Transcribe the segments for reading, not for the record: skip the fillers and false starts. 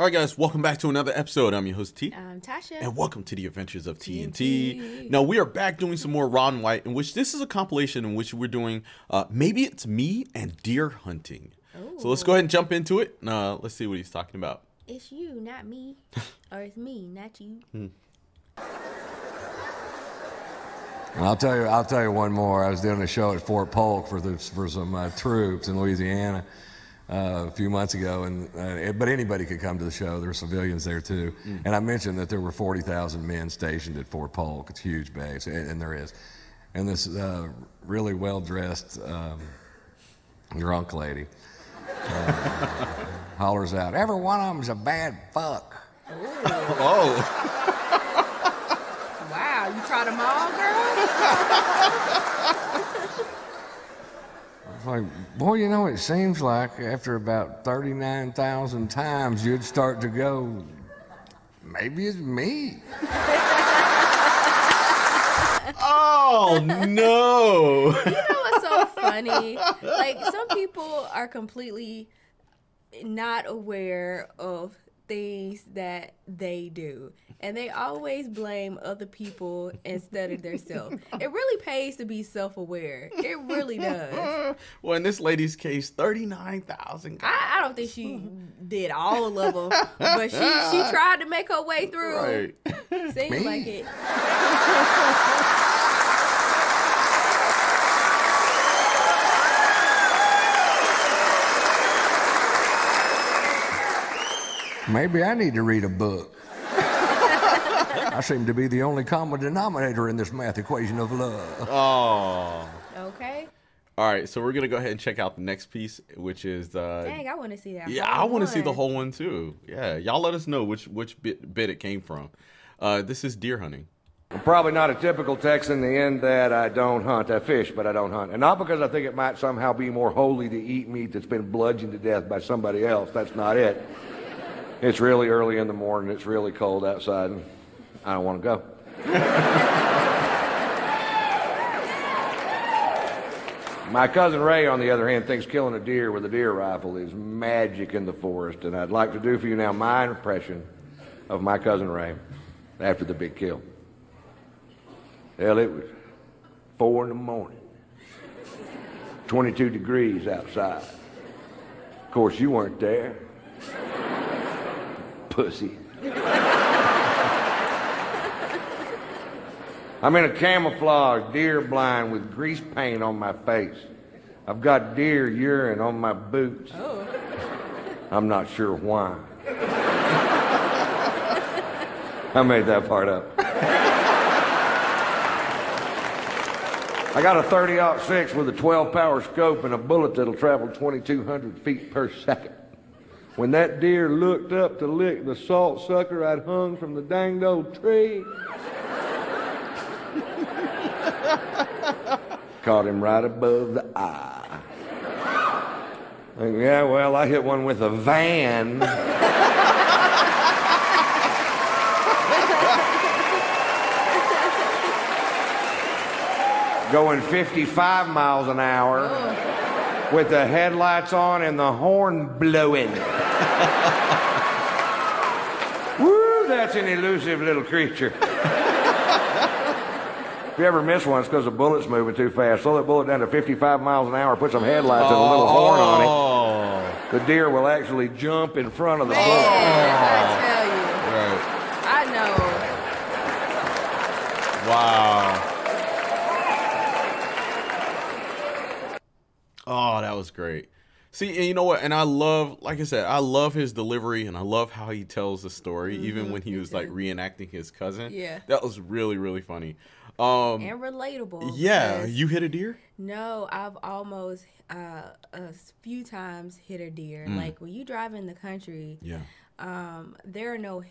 All right, guys, welcome back to another episode. I'm your host, T. I'm Tasha. And welcome to the adventures of TNT. Now, we are back doing some more Ron White, in which this is a compilation in which we're doing Maybe It's Me and Deer Hunting. Ooh. So let's go ahead and jump into it. Let's see what he's talking about. It's you, not me. Or it's me, not you. I'll tell you one more. I was doing a show at Fort Polk for some troops in Louisiana a few months ago, but anybody could come to the show. There were civilians there too, and I mentioned that there were 40,000 men stationed at Fort Polk. It's a huge base, and there is. And this really well-dressed drunk lady hollers out, "Every one of them's a bad fuck." Oh. Wow, you tried them all, girl? It's like, boy, you know, it seems like after about 39,000 times, you'd start to go, maybe it's me. Oh, no. You know what's so funny? Like, some people are completely not aware of things that they do, and they always blame other people instead of themselves. It really pays to be self-aware. It really does. Well, in this lady's case, 39,000. I don't think she did all of them, but she tried to make her way through. Right. Seems like it. Maybe I need to read a book. I seem to be the only common denominator in this math equation of love. Oh. Okay. All right, so we're going to go ahead and check out the next piece, which is... Dang, I want to see that. Yeah, I want to see the whole one, too. Yeah, y'all let us know which bit it came from. This is deer hunting. I'm probably not a typical Texan in that I don't hunt. I fish, but I don't hunt. And not because I think it might somehow be more holy to eat meat that's been bludgeoned to death by somebody else. That's not it. It's really early in the morning. It's really cold outside, and I don't want to go. My cousin Ray, on the other hand, thinks killing a deer with a deer rifle is magic in the forest, and I'd like to do for you now my impression of my cousin Ray after the big kill. Hell, it was 4 in the morning, 22 degrees outside. Of course, you weren't there. Pussy. I'm in a camouflage deer blind with grease paint on my face. I've got deer urine on my boots. Oh. I'm not sure why. I made that part up. I got a 30-06 with a 12-power scope and a bullet that'll travel 2,200 feet per second. When that deer looked up to lick the salt sucker I'd hung from the danged old tree, caught him right above the eye. Yeah, well, I hit one with a van. Going 55 miles an hour. With the headlights on and the horn blowing. Woo, that's an elusive little creature. If you ever miss one, it's because the bullet's moving too fast. Slow that bullet down to 55 miles an hour, put some headlights and a little horn on it. The deer will actually jump in front of the bullet. I tell you. Right. I know. Wow. Oh, that was great. See, and you know what? And I love, like I said, I love his delivery, and I love how he tells the story, even when he was like reenacting his cousin. Yeah. That was really, really funny. And relatable. Yeah. You hit a deer? No, I've almost a few times hit a deer. Like when you drive in the country, there are no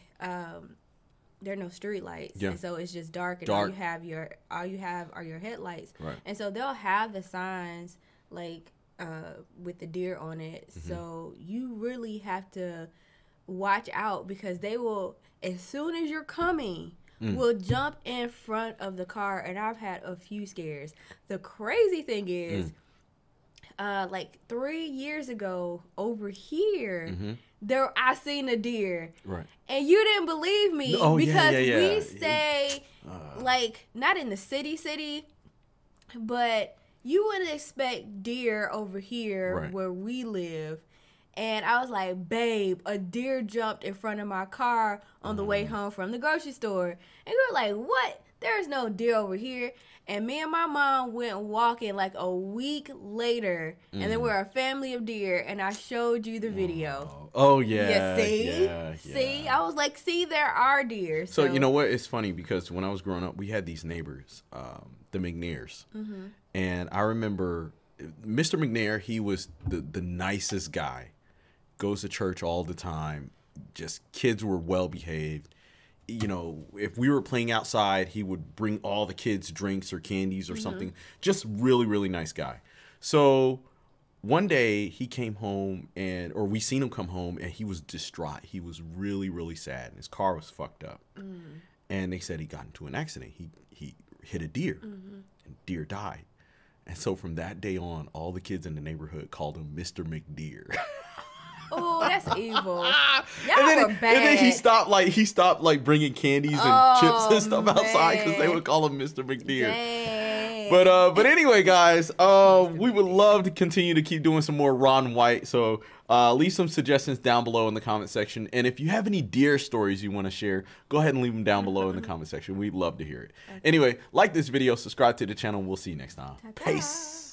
street lights, and so it's just dark, and all you have are your headlights. Right. And so they'll have the signs like with the deer on it. So you really have to watch out, because they will, as soon as you're coming, will jump in front of the car, and I've had a few scares. The crazy thing is, like 3 years ago over here, I seen a deer. Right. And you didn't believe me because we stay like not in the city, but you wouldn't expect deer over here where we live. And I was like, babe, a deer jumped in front of my car on the way home from the grocery store. And you were like, what? There's no deer over here. And me and my mom went walking like a week later. And there were a family of deer. And I showed you the video. Oh, yeah. See? Yeah. See? I was like, see, there are deer. So, you know what? It's funny because when I was growing up, we had these neighbors, the McNairs. And I remember Mr. McNair, he was the nicest guy. Goes to church all the time. Just kids were well behaved. You know, if we were playing outside, he would bring all the kids drinks or candies or something. Just really, really nice guy. So one day he came home or we seen him come home and he was distraught. He was really, really sad. And his car was fucked up. And they said he got into an accident. He hit a deer and deer died. And so from that day on, all the kids in the neighborhood called him Mr. McDeer. Oh, that's evil. Y'all were bad. And then he stopped bringing candies and chips and stuff outside because they would call him Mr. McDeer. Dang. But anyway, guys, we would love to continue to keep doing some more Ron White. So leave some suggestions down below in the comment section. And if you have any deer stories you want to share, go ahead and leave them down below in the comment section. We'd love to hear it. Anyway, like this video, subscribe to the channel. We'll see you next time. Ta-ta. Peace.